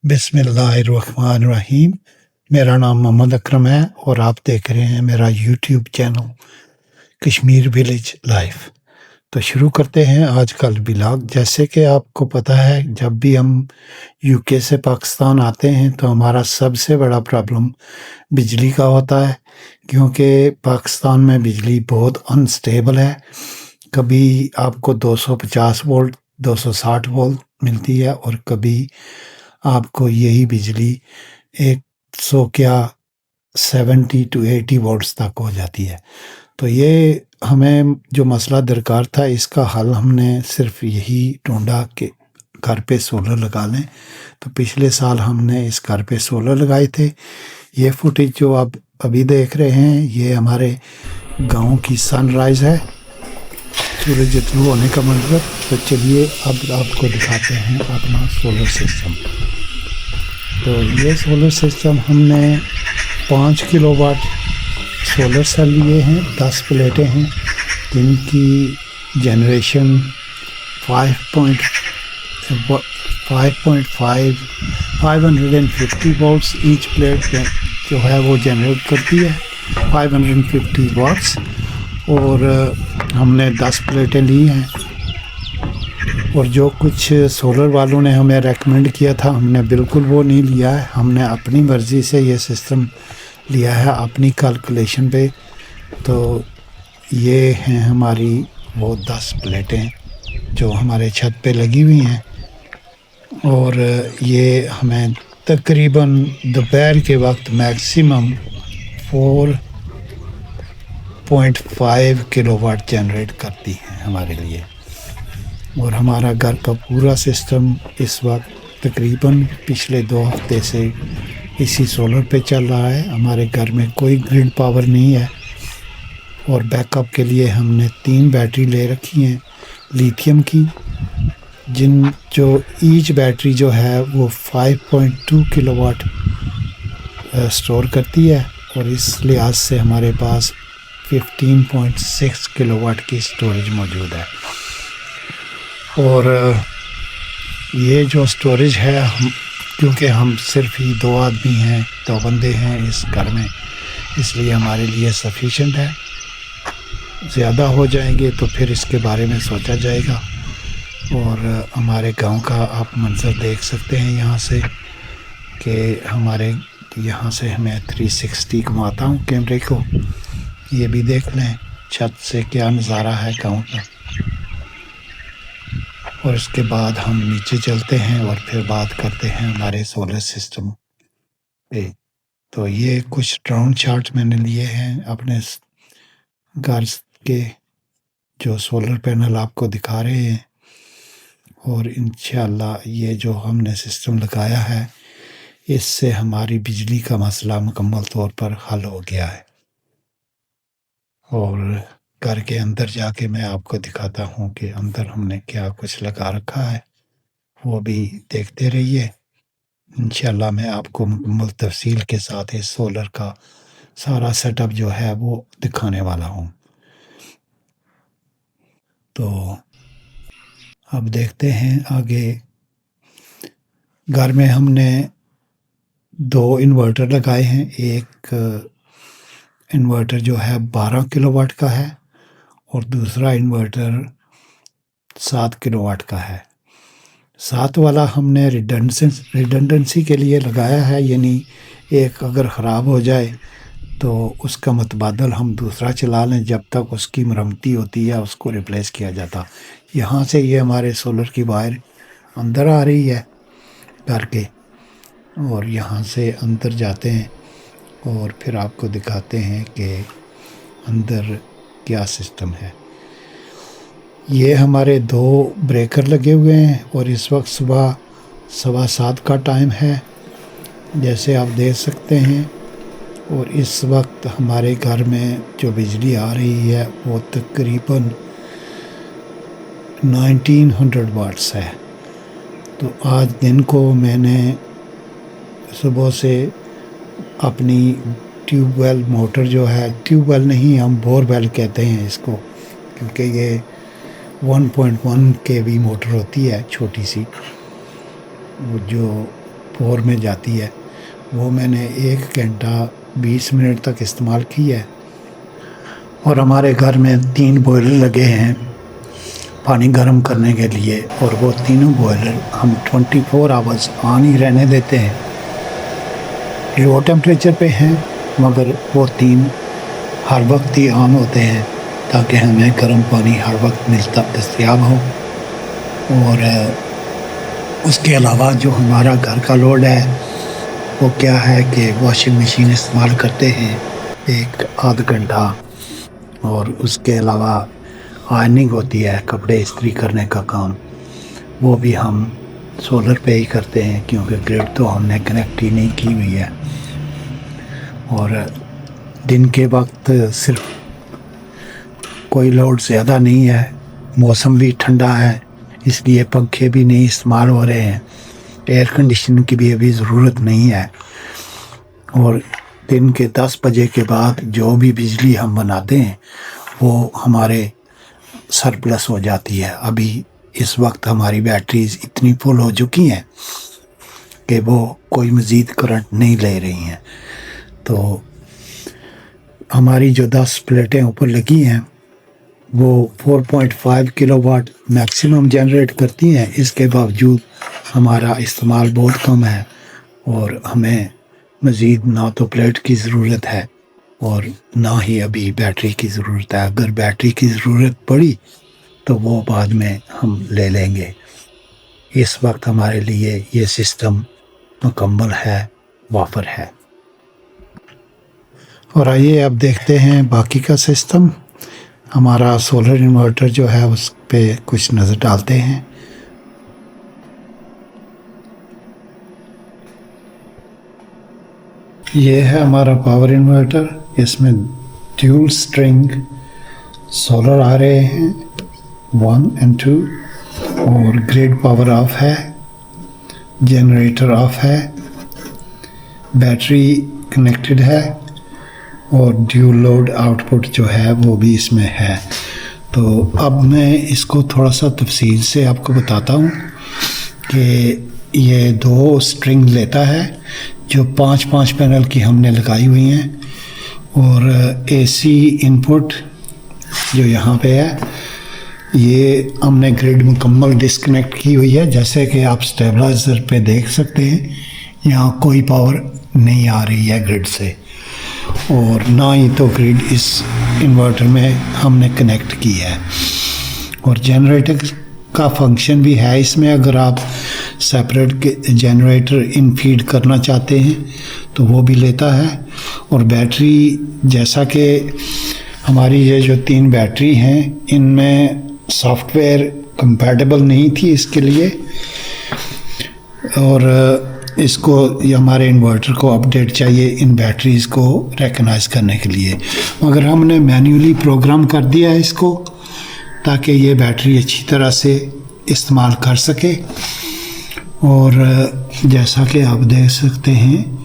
बिस्मिल्लाहिर्रहमानिर्रहीम। मेरा नाम मोहम्मद अकरम है और आप देख रहे हैं मेरा YouTube channel Kashmir village life. तो शुरू करते हैं आज का व्लॉग। जैसे कि आपको पता है, जब भी हम यूके से पाकिस्तान आते हैं तो हमारा सबसे बड़ा प्रॉब्लम बिजली का होता है, क्योंकि पाकिस्तान में बिजली बहुत अनस्टेबल है। कभी आपको 250 वोल्ट 260 वोल्ट मिलती है और कभी आपको यही बिजली 100 क्या 70 टू 80 वोल्ट्स तक हो जाती है। तो ये हमें जो मसला दरकार था, इसका हल हमने सिर्फ यही ढूंढा कि घर पे सोलर लगा लें। तो पिछले साल हमने इस घर पे सोलर लगाए थे। ये फुटेज जो आप अभी देख रहे हैं, ये हमारे गांव की सनराइज है, सूरज तुलू होने का मंजर। तो चलिए अब आपको दिखाते हैं अपना सोलर सिस्टम। तो ये सोलर सिस्टम हमने 5 किलोवाट सोलर सेल लिए हैं, 10 प्लेटें हैं जिनकी जनरेशन 550 वोल्ट्स ईच प्लेट जो है वो जनरेट करती है, 550 वाट्स। और हमने 10 प्लेटें ली हैं। और जो कुछ सोलर वालों ने हमें रेकमेंड किया था, हमने बिल्कुल वो नहीं लिया है। हमने अपनी मर्ज़ी से ये सिस्टम लिया है, अपनी कैलकुलेशन पे। तो ये हैं हमारी वो 10 प्लेटें जो हमारे छत पे लगी हुई हैं। और ये हमें तकरीबन दोपहर के वक्त मैक्सिमम 4.5 किलोवाट जनरेट करती हैं हमारे लिए। और हमारा घर का पूरा सिस्टम इस वक्त तकरीबन पिछले 2 हफ्ते से इसी सोलर पे चल रहा है। हमारे घर में कोई ग्रिड पावर नहीं है। और बैकअप के लिए हमने 3 बैटरी ले रखी हैं लिथियम की, जो ईच बैटरी जो है वो 5.2 किलोवाट स्टोर करती है। और इस लिहाज से हमारे पास 15.6 किलोवाट की स्टोरेज मौजूद है। और ये जो स्टोरेज है, क्योंकि हम सिर्फ ही 2 आदमी हैं, 2 बंदे हैं इस घर में, इसलिए हमारे लिए सफिशेंट है। ज़्यादा हो जाएंगे तो फिर इसके बारे में सोचा जाएगा। और हमारे गांव का आप मंजर देख सकते हैं यहाँ से, कि हमारे यहाँ से मैं 360 घुमाता हूँ कैमरे को। ये भी देख लें छत से क्या नज़ारा है गांव का। और इसके बाद हम नीचे चलते हैं और फिर बात करते हैं हमारे सोलर सिस्टम पे। तो ये कुछ ड्रोन शॉट्स मैंने लिए हैं अपने घर के, जो सोलर पैनल आपको दिखा रहे हैं। और इंशाल्लाह ये जो हमने सिस्टम लगाया है, इससे हमारी बिजली का मसला मुकम्मल तौर पर हल हो गया है। और घर के अंदर जाके मैं आपको दिखाता हूँ कि अंदर हमने क्या कुछ लगा रखा है, वो भी देखते रहिए। इंशाल्लाह मैं आपको मुकम्मल तफसील के साथ इस सोलर का सारा सेटअप जो है वो दिखाने वाला हूँ। तो अब देखते हैं आगे। घर में हमने 2 इन्वर्टर लगाए हैं। एक इन्वर्टर जो है 12 किलोवाट का है और दूसरा इन्वर्टर 7 किलोवाट का है। 7 वाला हमने रिडंडेंसी के लिए लगाया है, यानी एक अगर ख़राब हो जाए तो उसका मुतबादल हम दूसरा चला लें जब तक उसकी मरम्मती होती है, उसको रिप्लेस किया जाता। यहाँ से ये हमारे सोलर की वायर अंदर आ रही है घर के, और यहाँ से अंदर जाते हैं और फिर आपको दिखाते हैं कि अंदर क्या सिस्टम है। ये हमारे 2 ब्रेकर लगे हुए हैं और इस वक्त सुबह 7:15 का टाइम है, जैसे आप देख सकते हैं। और इस वक्त हमारे घर में जो बिजली आ रही है वो तकरीबन 1900 वाट्स है। तो आज दिन को मैंने सुबह से अपनी ट्यूबवेल मोटर जो है, ट्यूबवेल नहीं हम बोरवेल कहते हैं इसको, क्योंकि ये 1.1 kV मोटर होती है छोटी सी, वो जो 4 में जाती है। वो मैंने 1 घंटा 20 मिनट तक इस्तेमाल की है। और हमारे घर में 3 बॉयलर लगे हैं पानी गर्म करने के लिए, और वो तीनों बॉयलर हम 24 आवर्स ऑन ही रहने देते हैं। लो टेम्परेचर पे हैं, मगर वो 3 हर वक्त ही ऑन होते हैं ताकि हमें गर्म पानी हर वक्त दस्तयाब हो। और उसके अलावा जो हमारा घर का लोड है वो क्या है कि वॉशिंग मशीन इस्तेमाल करते हैं 1 आध घंटा, और उसके अलावा आयरनिंग होती है, कपड़े इस्त्री करने का काम, वो भी हम सोलर पे ही करते हैं क्योंकि ग्रिड तो हमने कनेक्ट ही नहीं की हुई है। और दिन के वक्त सिर्फ कोई लोड ज़्यादा नहीं है, मौसम भी ठंडा है, इसलिए पंखे भी नहीं इस्तेमाल हो रहे हैं, एयर कंडीशनिंग की भी अभी ज़रूरत नहीं है। और दिन के 10 बजे के बाद जो भी बिजली हम बनाते हैं वो हमारे सरप्लस हो जाती है। अभी इस वक्त हमारी बैटरीज इतनी फुल हो चुकी हैं कि वो कोई मज़ीद करंट नहीं ले रही हैं। तो हमारी जो 10 प्लेटें ऊपर लगी हैं वो 4.5 किलोवाट मैक्सिमम जनरेट करती हैं। इसके बावजूद हमारा इस्तेमाल बहुत कम है और हमें मज़ीद ना तो प्लेट की ज़रूरत है और ना ही अभी बैटरी की ज़रूरत है। अगर बैटरी की ज़रूरत पड़ी तो वो बाद में हम ले लेंगे। इस वक्त हमारे लिए ये सिस्टम मुकम्मल है, वाफर है। और आइए अब देखते हैं बाकी का सिस्टम। हमारा सोलर इन्वर्टर जो है उस पे कुछ नज़र डालते हैं। ये है हमारा पावर इन्वर्टर, इसमें ड्यूल स्ट्रिंग सोलर आ रहे हैं 1 और 2, और ग्रिड पावर ऑफ है, जनरेटर ऑफ है, बैटरी कनेक्टेड है और ड्यूल लोड आउटपुट जो है वो भी इसमें है। तो अब मैं इसको थोड़ा सा तफसील से आपको बताता हूँ कि ये 2 स्ट्रिंग लेता है जो 5-5 पैनल की हमने लगाई हुई हैं, और एसी इनपुट जो यहाँ पे है ये हमने ग्रिड मुकम्मल डिस्कनेक्ट की हुई है। जैसे कि आप स्टेबलाइज़र पे देख सकते हैं, यहाँ कोई पावर नहीं आ रही है ग्रिड से, और ना ही तो ग्रिड इस इन्वर्टर में हमने कनेक्ट की है। और जनरेटर का फंक्शन भी है इसमें, अगर आप सेपरेट जनरेटर इन फीड करना चाहते हैं तो वो भी लेता है। और बैटरी, जैसा कि हमारी ये जो 3 बैटरी हैं इनमें सॉफ्टवेयर कंपैटिबल नहीं थी इसके लिए, और इसको ये हमारे इन्वर्टर को अपडेट चाहिए इन बैटरीज़ को रिकग्नाइज करने के लिए, मगर हमने मैन्युअली प्रोग्राम कर दिया है इसको ताकि ये बैटरी अच्छी तरह से इस्तेमाल कर सके। और जैसा कि आप देख सकते हैं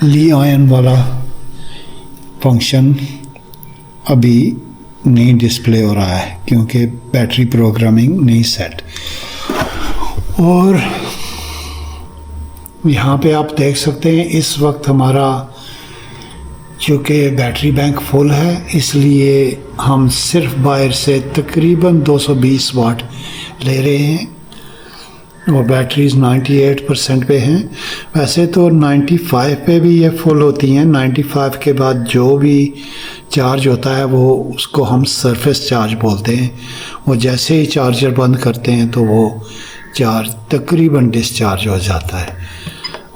ली आयन वाला फंक्शन अभी नहीं डिस्प्ले हो रहा है क्योंकि बैटरी प्रोग्रामिंग नहीं सेट। और यहाँ पे आप देख सकते हैं इस वक्त हमारा चूँकि बैटरी बैंक फुल है इसलिए हम सिर्फ बाहर से तकरीबन 220 वाट ले रहे हैं और बैटरीज 98% पे हैं। वैसे तो 95 पे भी ये फुल होती हैं। 95 के बाद जो भी चार्ज होता है वो उसको हम सरफेस चार्ज बोलते हैं। वो जैसे ही चार्जर बंद करते हैं तो वो चार्ज तकरीबन डिस्चार्ज हो जाता है।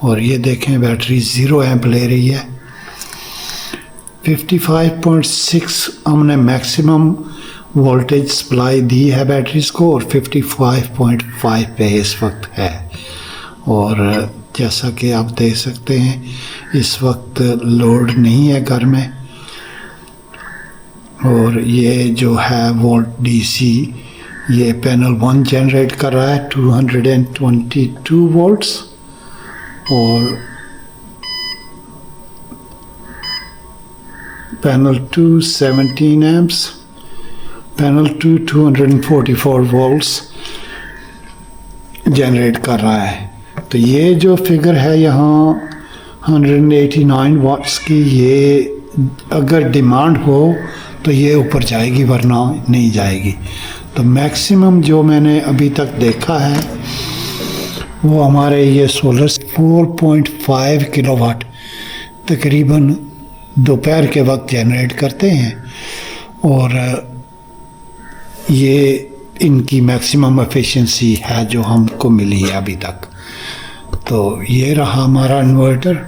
और ये देखें बैटरी 0 एम्प ले रही है। 55.6 हमने मैक्सिमम वोल्टेज सप्लाई दी है बैटरीज को और 55.5 पे इस वक्त है। और जैसा कि आप देख सकते हैं इस वक्त लोड नहीं है घर में। और ये जो है वोल्ट डीसी ये पैनल 1 जनरेट कर रहा है 222 वोल्ट्स और panel 2 17 amps, panel 2 244 volts generate कर रहा है। तो ये जो फिगर है यहाँ 189 वाट्स की, ये अगर डिमांड हो तो ये ऊपर जाएगी, वरना नहीं जाएगी। तो मैक्सिमम जो मैंने अभी तक देखा है वो हमारे ये सोलर 4.5 किलोवाट तकरीबन दोपहर के वक्त जनरेट करते हैं, और ये इनकी मैक्सिमम एफिशिएंसी है जो हमको मिली है अभी तक। तो ये रहा हमारा इन्वर्टर,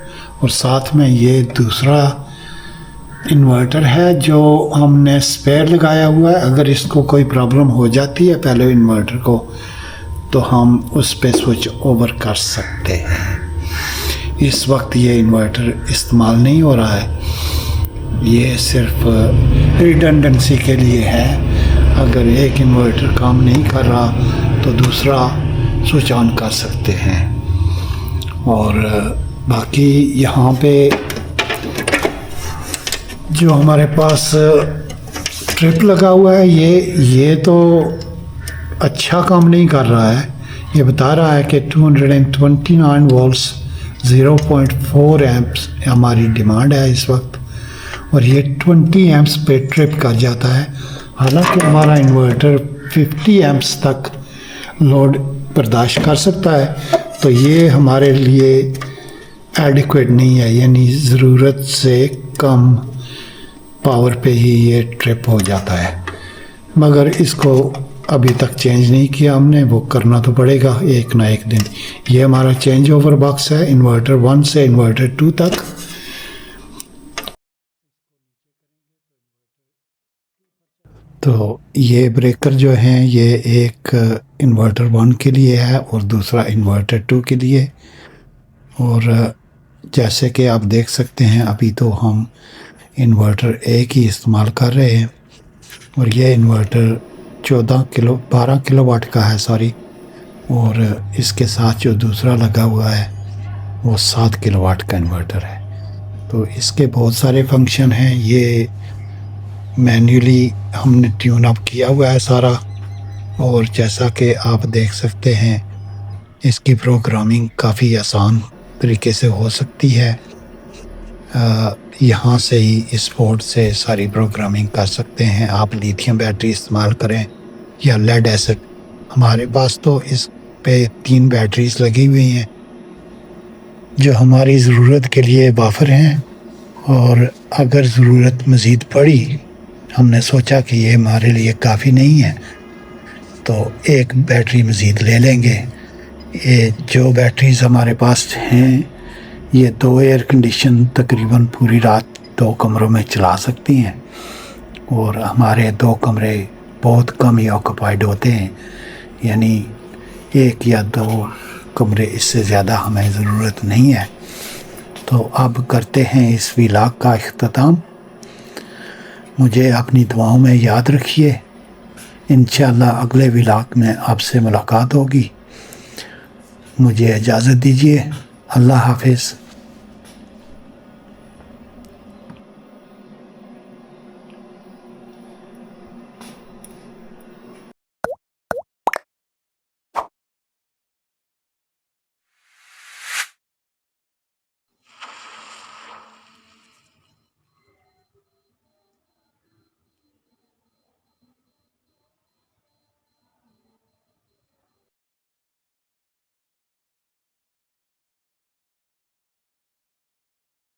और साथ में ये दूसरा इन्वर्टर है जो हमने स्पेयर लगाया हुआ है। अगर इसको कोई प्रॉब्लम हो जाती है पहले इन्वर्टर को, तो हम उस पे स्विच ओवर कर सकते हैं। इस वक्त ये इन्वर्टर इस्तेमाल नहीं हो रहा है, ये सिर्फ रिडंडेंसी के लिए है। अगर एक इन्वर्टर काम नहीं कर रहा तो दूसरा स्विच ऑन कर सकते हैं। और बाकी यहाँ पे जो हमारे पास ट्रिप लगा हुआ है, ये तो अच्छा काम नहीं कर रहा है। ये बता रहा है कि 229 वोल्ट्स 0.4 एम्प्स हमारी डिमांड है इस वक्त, और ये 20 एम्प्स पे ट्रिप कर जाता है। हालांकि हमारा इन्वर्टर 50 एम्प्स तक लोड बर्दाश्त कर सकता है, तो ये हमारे लिए एडिक्वेट नहीं है, यानी ज़रूरत से कम पावर पे ही ये ट्रिप हो जाता है। मगर इसको अभी तक चेंज नहीं किया हमने, वो करना तो पड़ेगा एक ना एक दिन। ये हमारा चेंज ओवर बॉक्स है इन्वर्टर 1 से इन्वर्टर 2 तक। तो ये ब्रेकर जो हैं ये एक इन्वर्टर 1 के लिए है और दूसरा इन्वर्टर 2 के लिए। और जैसे कि आप देख सकते हैं अभी तो हम इन्वर्टर एक ही इस्तेमाल कर रहे हैं, और ये इन्वर्टर 12 किलोवाट का है सॉरी, और इसके साथ जो दूसरा लगा हुआ है वो 7 किलोवाट का इन्वर्टर है। तो इसके बहुत सारे फंक्शन हैं। ये मैन्युअली हमने ट्यून अप किया हुआ है सारा, और जैसा कि आप देख सकते हैं इसकी प्रोग्रामिंग काफ़ी आसान तरीके से हो सकती है। यहाँ से ही इस बोर्ड से सारी प्रोग्रामिंग कर सकते हैं। आप लिथियम बैटरी इस्तेमाल करें या लेड एसिड। हमारे पास तो इस पे 3 बैटरीज लगी हुई हैं जो हमारी ज़रूरत के लिए वाफर हैं, और अगर ज़रूरत मज़ीद पड़ी, हमने सोचा कि ये हमारे लिए काफ़ी नहीं है तो एक बैटरी मज़ीद ले लेंगे। ये जो बैटरीज हमारे पास हैं ये 2 एयर कंडीशन तकरीबन पूरी रात 2 कमरों में चला सकती हैं, और हमारे 2 कमरे बहुत कम ही ऑक्यूपाइड होते हैं, यानी 1 या 2 कमरे, इससे ज़्यादा हमें ज़रूरत नहीं है। तो अब करते हैं इस व्लॉग का इख्तिताम। मुझे अपनी दुआओं में याद रखिए। इंशाअल्लाह अगले व्लॉग में आपसे मुलाकात होगी। मुझे इजाज़त दीजिए। अल्लाह हाफिज़।